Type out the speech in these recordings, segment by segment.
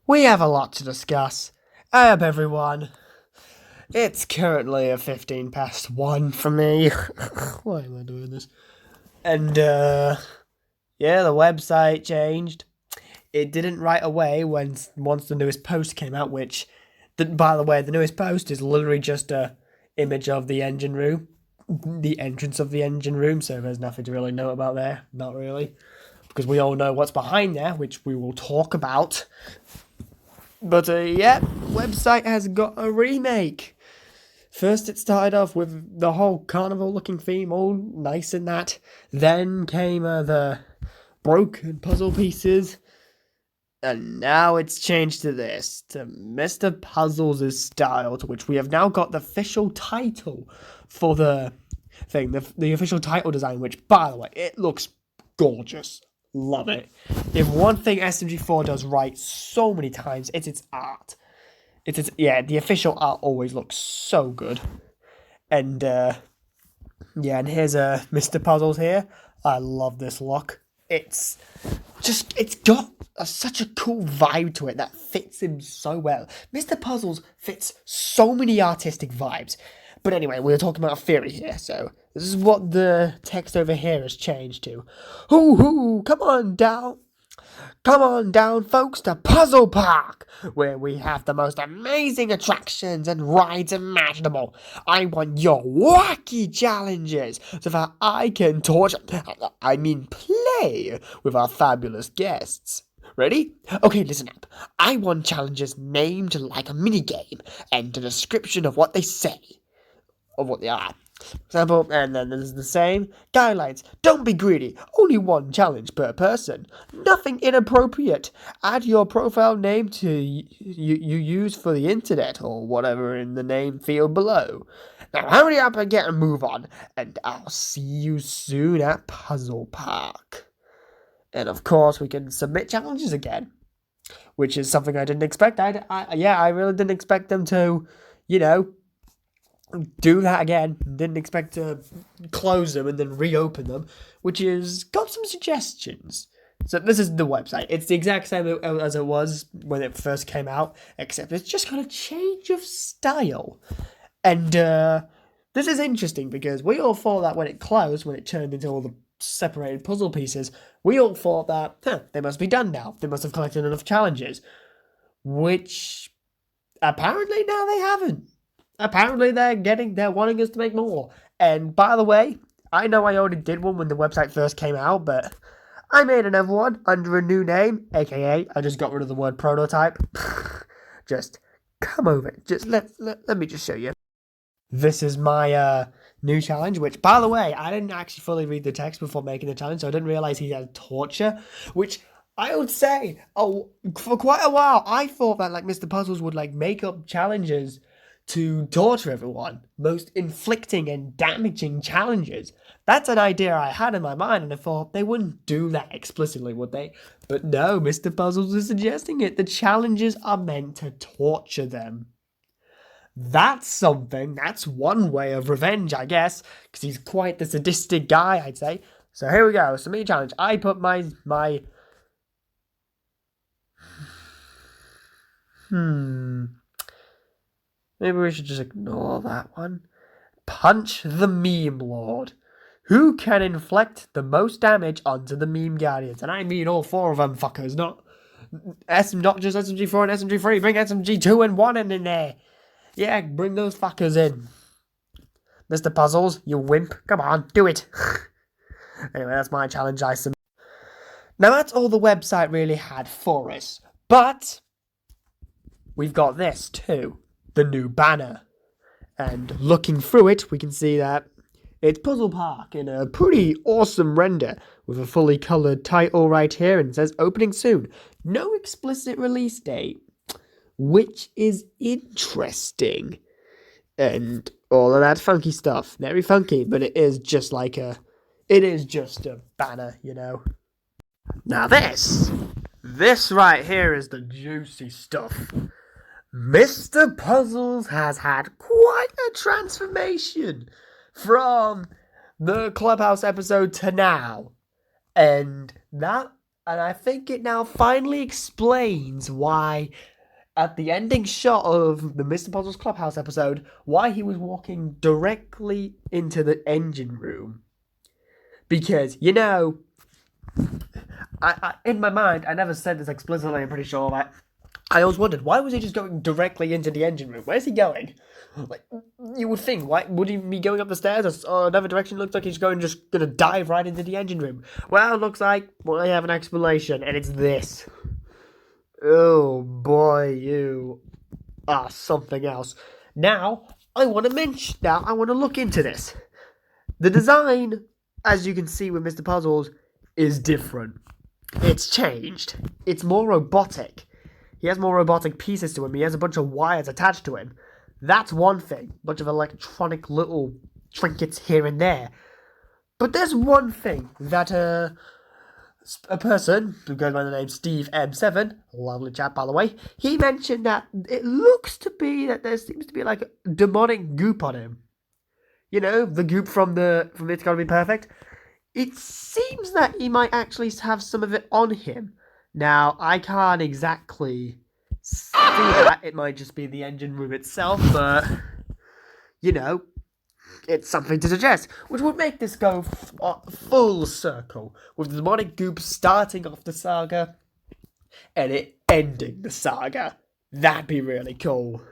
We have a lot to discuss. Everyone. It's currently a 15 past 1 for me. Why am I doing this? And, yeah, the website changed. It didn't right away once the newest post came out, which, by the way, the newest post is literally just a image of the engine room, the entrance of the engine room, so there's nothing to really know about there. Not really. Because we all know what's behind there, which we will talk about. But, yeah, website has got a remake. First, it started off with the whole carnival-looking theme, all nice and that. Then came the broken puzzle pieces. And now it's changed to this, to Mr. Puzzles' style, to which we have now got the official title for the thing, the official title design, which, by the way, it looks gorgeous. Love it. If one thing SMG4 does right so many times, it's its art. The official art always looks so good. And, and here's Mr. Puzzles here. I love this look. It's got such a cool vibe to it that fits him so well. Mr. Puzzles fits so many artistic vibes. But anyway, we're talking about a theory here, so this is what the text over here has changed to. Hoo, come on down. Come on down, folks, to Puzzle Park, where we have the most amazing attractions and rides imaginable. I want your wacky challenges so that I can play with our fabulous guests. Ready? Okay, listen up. I want challenges named like a minigame and a description of what they say, of what they are. For example, and then there's the same guidelines. Don't be greedy. Only one challenge per person. Nothing inappropriate. Add your profile name to you use for the internet or whatever in the name field below. Now hurry up and get a move on, and I'll see you soon at Puzzle Park. And of course, we can submit challenges again, which is something I didn't expect. I really didn't expect them to, do that again. Didn't expect to close them and then reopen them, which is got some suggestions. So this is the website. It's the exact same as it was when it first came out, except it's just got a change of style. And this is interesting because we all thought that when it closed, when it turned into all the separated puzzle pieces, we all thought that they must be done now. They must have collected enough challenges, which apparently now they haven't. Apparently they're wanting us to make more. And by the way, I know I already did one when the website first came out, but I made another one under a new name, aka I just got rid of the word prototype. Just come over. Just let me just show you. This is my new challenge, which, by the way, I didn't actually fully read the text before making the challenge, so I didn't realize he had torture, which I would say, for quite a while, I thought that Mr. Puzzles would make up challenges to torture everyone, most inflicting and damaging challenges. That's an idea I had in my mind, and I thought they wouldn't do that explicitly, would they? But no, Mr. Puzzles is suggesting it. The challenges are meant to torture them. That's something. That's one way of revenge, I guess, because he's quite the sadistic guy, I'd say. So here we go. So me challenge. I put my Maybe we should just ignore that one. Punch the Meme Lord. Who can inflict the most damage onto the Meme Guardians? And I mean all four of them fuckers, not just SMG4 and SMG3. Bring SMG2 and 1 in there. Yeah, bring those fuckers in. Mr. Puzzles, you wimp. Come on, do it. Anyway, that's my challenge I submit. Now that's all the website really had for us. But we've got this too. The new banner. And looking through it, we can see that it's Puzzle Park in a pretty awesome render with a fully coloured title right here, and it says opening soon. No explicit release date, which is interesting. And all of that funky stuff. Very funky, but it is just a banner, Now this right here is the juicy stuff. Mr. Puzzles has had quite a transformation from the Clubhouse episode to now. And that And I think it now finally explains why, at the ending shot of the Mr. Puzzles Clubhouse episode, why he was walking directly into the engine room. Because, I in my mind, I never said this explicitly, I'm pretty sure, but I always wondered, why was he just going directly into the engine room? Where's he going? Like, you would think, why would he be going up the stairs or another direction? Looks like he's just gonna dive right into the engine room. Well, looks like I have an explanation, and it's this. Oh boy, you are something else. Now, I want to look into this. The design, as you can see with Mr. Puzzles, is different. It's changed. It's more robotic. He has more robotic pieces to him. He has a bunch of wires attached to him. That's one thing. A bunch of electronic little trinkets here and there. But there's one thing that a person who goes by the name Steve M7, lovely chap by the way, he mentioned that it looks to be that there seems to be like demonic goop on him. The goop from It's Gotta Be Perfect. It seems that he might actually have some of it on him. Now, I can't exactly see that. It might just be the engine room itself, but, it's something to suggest, which would make this go full circle, with the demonic goop starting off the saga, and it ending the saga. That'd be really cool.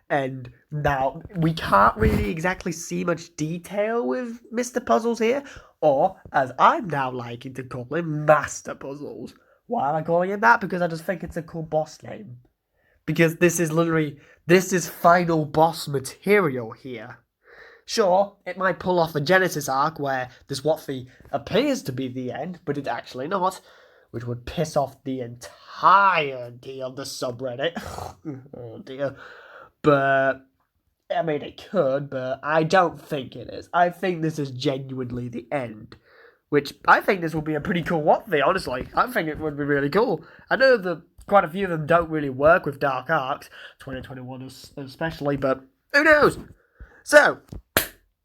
And now, we can't really exactly see much detail with Mr. Puzzles here, or, as I'm now liking to call him, Master Puzzles. Why am I calling him that? Because I just think it's a cool boss name. Because this is final boss material here. Sure, it might pull off a Genesis arc where this WOTFI appears to be the end, but it's actually not, which would piss off the entirety of the subreddit. Oh dear. But, I mean, it could, but I don't think it is. I think this is genuinely the end. Which, I think this would be a pretty cool WOTFI, honestly. I think it would be really cool. I know that quite a few of them don't really work with Dark Arcs, 2021 especially, but who knows? So,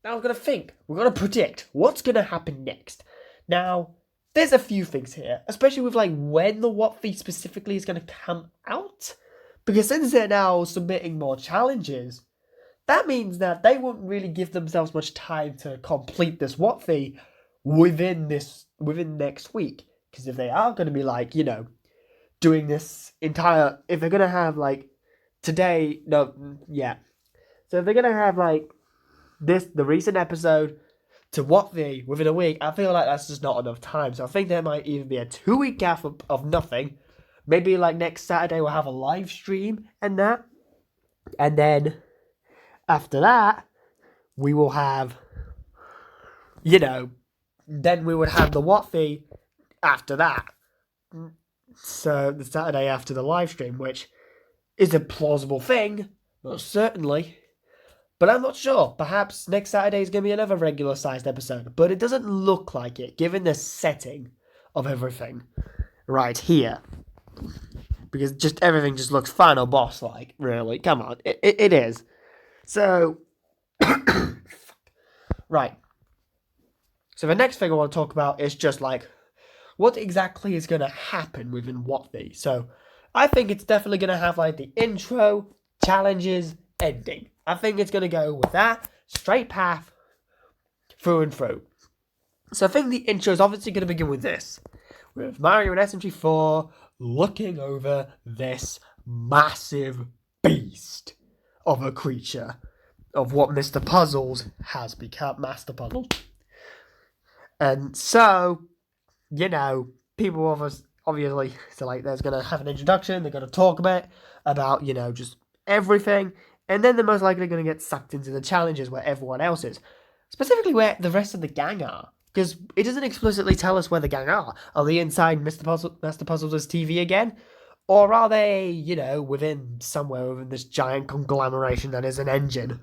now we're going to think. We're going to predict what's going to happen next. Now, there's a few things here, especially with, when the WOTFI specifically is going to come out. Because since they're now submitting more challenges, that means that they won't really give themselves much time to complete this WOTFI within next week. Because if they are going to be doing this entire, if they're going to have today, so if they're going to have the recent episode to WOTFI within a week, I feel like that's just not enough time. So I think there might even be a 2-week gap of nothing. Maybe next Saturday we'll have a live stream and that. And then after that, we will have, then we would have the WOTFI after that. So the Saturday after the live stream, which is a plausible thing, most certainly. But I'm not sure. Perhaps next Saturday is going to be another regular-sized episode. But it doesn't look like it, given the setting of everything right here. Because everything just looks final boss-like, really. Come on, it is. So, right. So the next thing I want to talk about is just what exactly is going to happen within WOTFI. So I think it's definitely going to have the intro, challenges, ending. I think it's going to go with that straight path through and through. So I think the intro is obviously going to begin with this, with Mario and SMG4 looking over this massive beast of a creature, of what Mr. Puzzles has become, Master Puzzles. And so, people obviously, so there's going to have an introduction, they're going to talk a bit about, just everything, and then they're most likely going to get sucked into the challenges where everyone else is, specifically where the rest of the gang are. Because it doesn't explicitly tell us where the gang are. Are they inside Master Puzzles' TV again? Or are they, somewhere within this giant conglomeration that is an engine?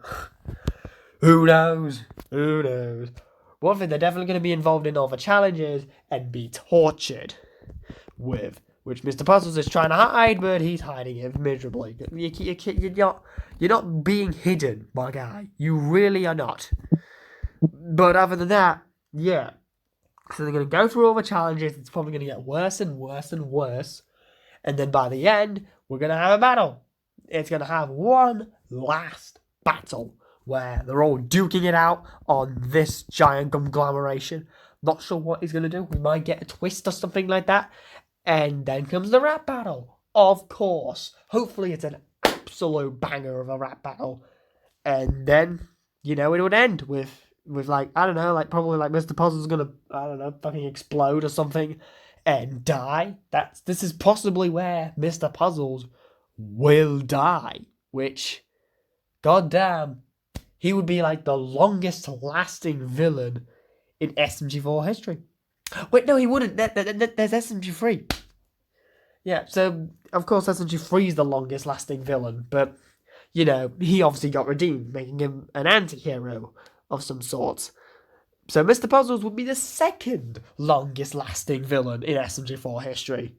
Who knows? One thing, they're definitely going to be involved in all the challenges and be tortured with, which Mr. Puzzles is trying to hide, but he's hiding it miserably. You're not being hidden, my guy. You really are not. But other than that, yeah. So they're going to go through all the challenges. It's probably going to get worse and worse and worse. And then by the end, we're going to have a battle. It's going to have one last battle where they're all duking it out on this giant conglomeration. Not sure what he's going to do. We might get a twist or something like that. And then comes the rap battle. Of course. Hopefully it's an absolute banger of a rap battle. And then, it would end with like, I don't know, like probably like Mr. Puzzle's gonna, I don't know, fucking explode or something and die. This is possibly where Mr. Puzzles will die, which, goddamn, he would be like the longest lasting villain in SMG4 history. Wait, no, he wouldn't. There's SMG3. Yeah, so, of course, SMG3 is the longest lasting villain, but, he obviously got redeemed, making him an anti-hero of some sort. So Mr. Puzzles would be the second longest lasting villain in SMG4 history.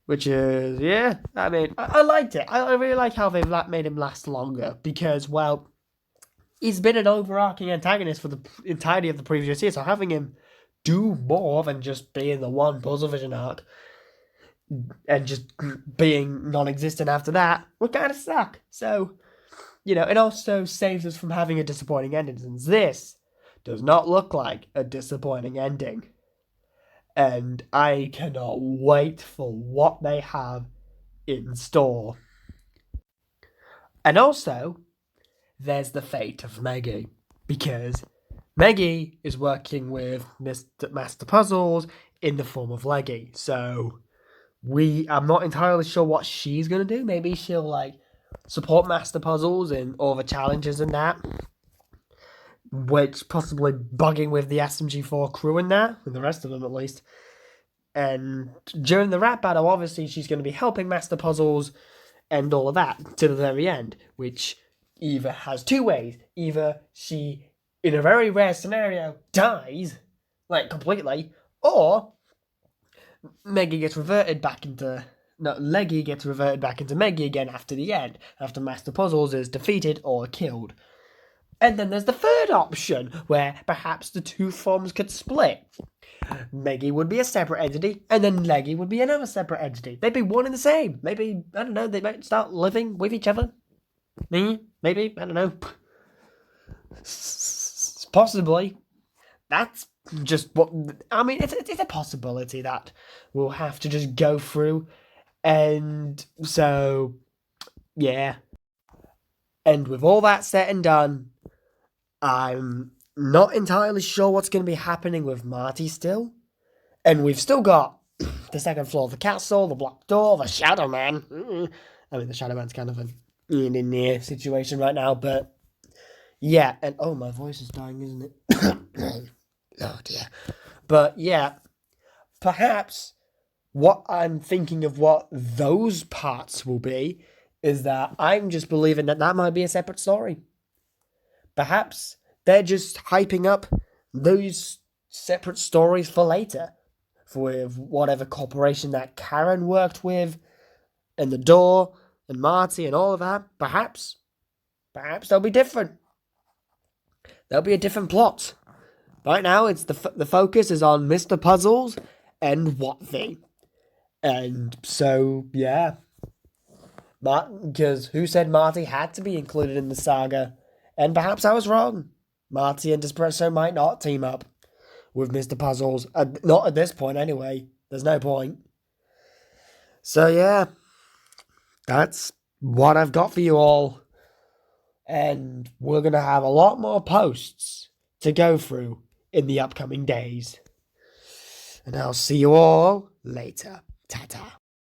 Which is, yeah, I mean, I liked it. I really like how they've made him last longer because, well, he's been an overarching antagonist for the entirety of the previous year, so having him do more than just being the one Puzzle Vision arc and just being non-existent after that would kind of suck. So, it also saves us from having a disappointing ending, since this does not look like a disappointing ending. And I cannot wait for what they have in store. And also, there's the fate of Meggy, because Meggy is working with Master Puzzles in the form of Leggy. So, I'm not entirely sure what she's going to do. Maybe she'll, support Master Puzzles in all the challenges and that, which possibly bugging with the SMG4 crew in that, with the rest of them at least. And during the rap battle, obviously she's going to be helping Master Puzzles and all of that to the very end, which either has two ways. Either she, in a very rare scenario, dies, completely, or Leggy gets reverted back into Meggy again after the end, after Master Puzzles is defeated or killed. And then there's the third option, where perhaps the two forms could split. Meggy would be a separate entity, and then Leggy would be another separate entity. They'd be one and the same. Maybe, I don't know, they might start living with each other. Maybe, I don't know. Possibly. That's just what, I mean, it's a possibility that we'll have to just go through. And so, yeah. And with all that said and done, I'm not entirely sure what's going to be happening with Marty still. And we've still got the second floor of the castle, the blocked door, the Shadow Man. I mean, the Shadow Man's kind of an in-near situation right now, but yeah. And, oh, my voice is dying, isn't it? Oh, dear. But, yeah, perhaps what I'm thinking of what those parts will be is that I'm just believing that might be a separate story. Perhaps they're just hyping up those separate stories for later. For whatever corporation that Karen worked with, and the door, and Marty, and all of that. Perhaps they'll be different. There'll be a different plot. Right now, it's the focus is on Mr. Puzzles and WOTFI. And so, yeah. Because who said Marty had to be included in the saga? And perhaps I was wrong. Marty and Espresso might not team up with Mr. Puzzles. Not at this point, anyway. There's no point. So, yeah. That's what I've got for you all. And we're going to have a lot more posts to go through in the upcoming days. And I'll see you all later. Ta-ta.